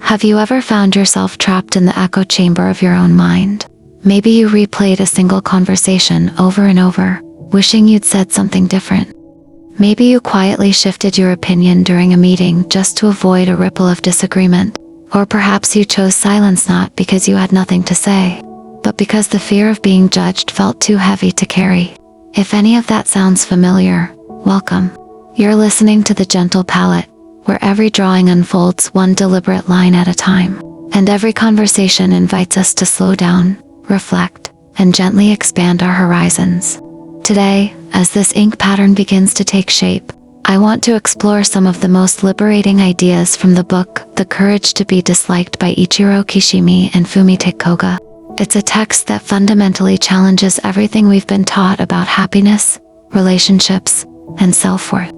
Have you ever found yourself trapped in the echo chamber of your own mind? Maybe you replayed a single conversation over and over, wishing you'd said something different. Maybe you quietly shifted your opinion during a meeting just to avoid a ripple of disagreement. Or perhaps you chose silence not because you had nothing to say, but because the fear of being judged felt too heavy to carry. If any of that sounds familiar, welcome. You're listening to The Gentle Palette, where every drawing unfolds one deliberate line at a time, and every conversation invites us to slow down, reflect, and gently expand our horizons. Today, as this ink pattern begins to take shape, I want to explore some of the most liberating ideas from the book The Courage to be Disliked by Ichiro Kishimi and Fumitake Koga. It's a text that fundamentally challenges everything we've been taught about happiness, relationships, and self-worth.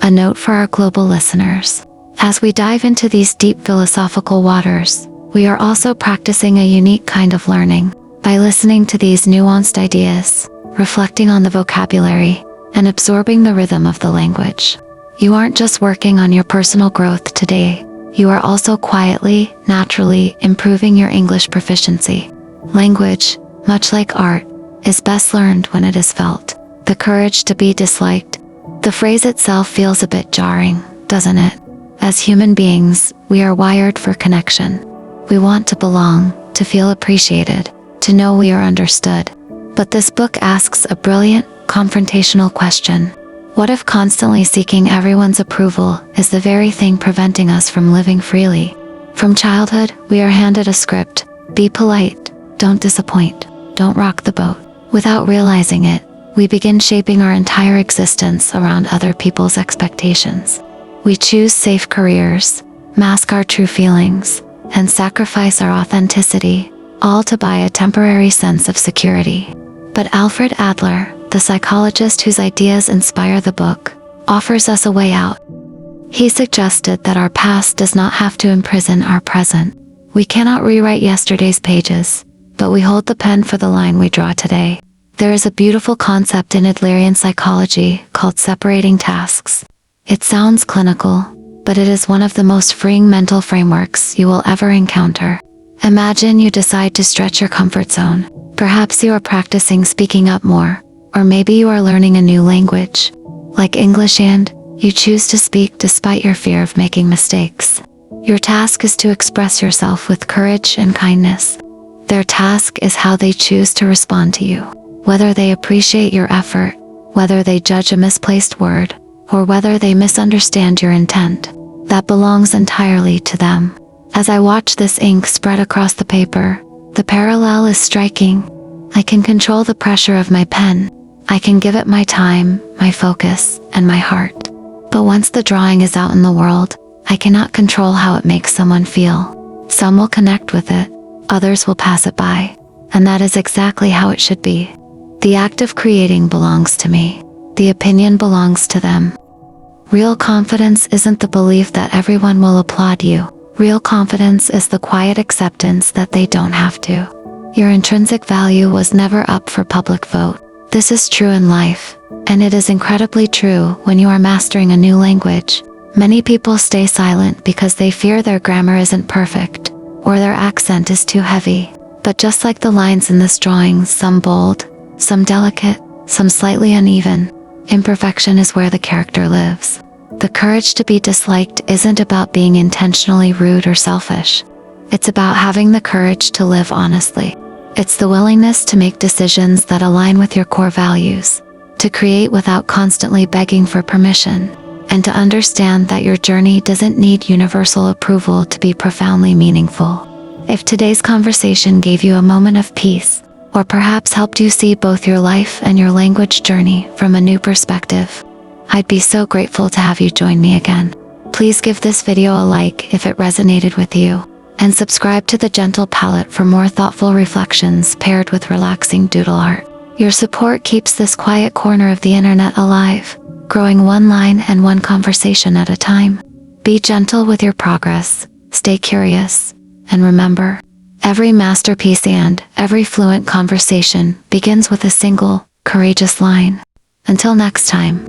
A note for our global listeners. As we dive into these deep philosophical waters, we are also practicing a unique kind of learning. By listening to these nuanced ideas, reflecting on the vocabulary, and absorbing the rhythm of the language. You aren't just working on your personal growth today, you are also quietly, naturally improving your English proficiency. Language, much like art, is best learned when it is felt. The courage to be disliked. The phrase itself feels a bit jarring, doesn't it? As human beings, we are wired for connection. We want to belong, to feel appreciated, to know we are understood. But this book asks a brilliant, confrontational question. What if constantly seeking everyone's approval is the very thing preventing us from living freely? From childhood, we are handed a script. Be polite, don't disappoint, don't rock the boat. Without realizing it, we begin shaping our entire existence around other people's expectations. We choose safe careers, mask our true feelings, and sacrifice our authenticity, all to buy a temporary sense of security. But Alfred Adler, the psychologist whose ideas inspire the book, offers us a way out. He suggested that our past does not have to imprison our present. We cannot rewrite yesterday's pages, but we hold the pen for the line we draw today. There is a beautiful concept in Adlerian psychology called separating tasks. It sounds clinical, but it is one of the most freeing mental frameworks you will ever encounter. Imagine you decide to stretch your comfort zone. Perhaps you are practicing speaking up more, or maybe you are learning a new language, like English, and you choose to speak despite your fear of making mistakes. Your task is to express yourself with courage and kindness. Their task is how they choose to respond to you. Whether they appreciate your effort, whether they judge a misplaced word, or whether they misunderstand your intent, that belongs entirely to them. As I watch this ink spread across the paper, the parallel is striking. I can control the pressure of my pen. I can give it my time, my focus, and my heart. But once the drawing is out in the world, I cannot control how it makes someone feel. Some will connect with it, others will pass it by, and that is exactly how it should be. The act of creating belongs to me. The opinion belongs to them. Real confidence isn't the belief that everyone will applaud you. Real confidence is the quiet acceptance that they don't have to. Your intrinsic value was never up for public vote. This is true in life, and it is incredibly true when you are mastering a new language. Many people stay silent because they fear their grammar isn't perfect, or their accent is too heavy. But just like the lines in this drawing, some bold, some delicate, some slightly uneven, imperfection is where the character lives. The courage to be disliked isn't about being intentionally rude or selfish. It's about having the courage to live honestly. It's the willingness to make decisions that align with your core values, to create without constantly begging for permission, and to understand that your journey doesn't need universal approval to be profoundly meaningful. If today's conversation gave you a moment of peace, or perhaps helped you see both your life and your language journey from a new perspective, I'd be so grateful to have you join me again. Please give this video a like if it resonated with you, and subscribe to The Gentle Palette for more thoughtful reflections paired with relaxing doodle art. Your support keeps this quiet corner of the internet alive, growing one line and one conversation at a time. Be gentle with your progress, stay curious, and remember, every masterpiece and every fluent conversation begins with a single, courageous line. Until next time.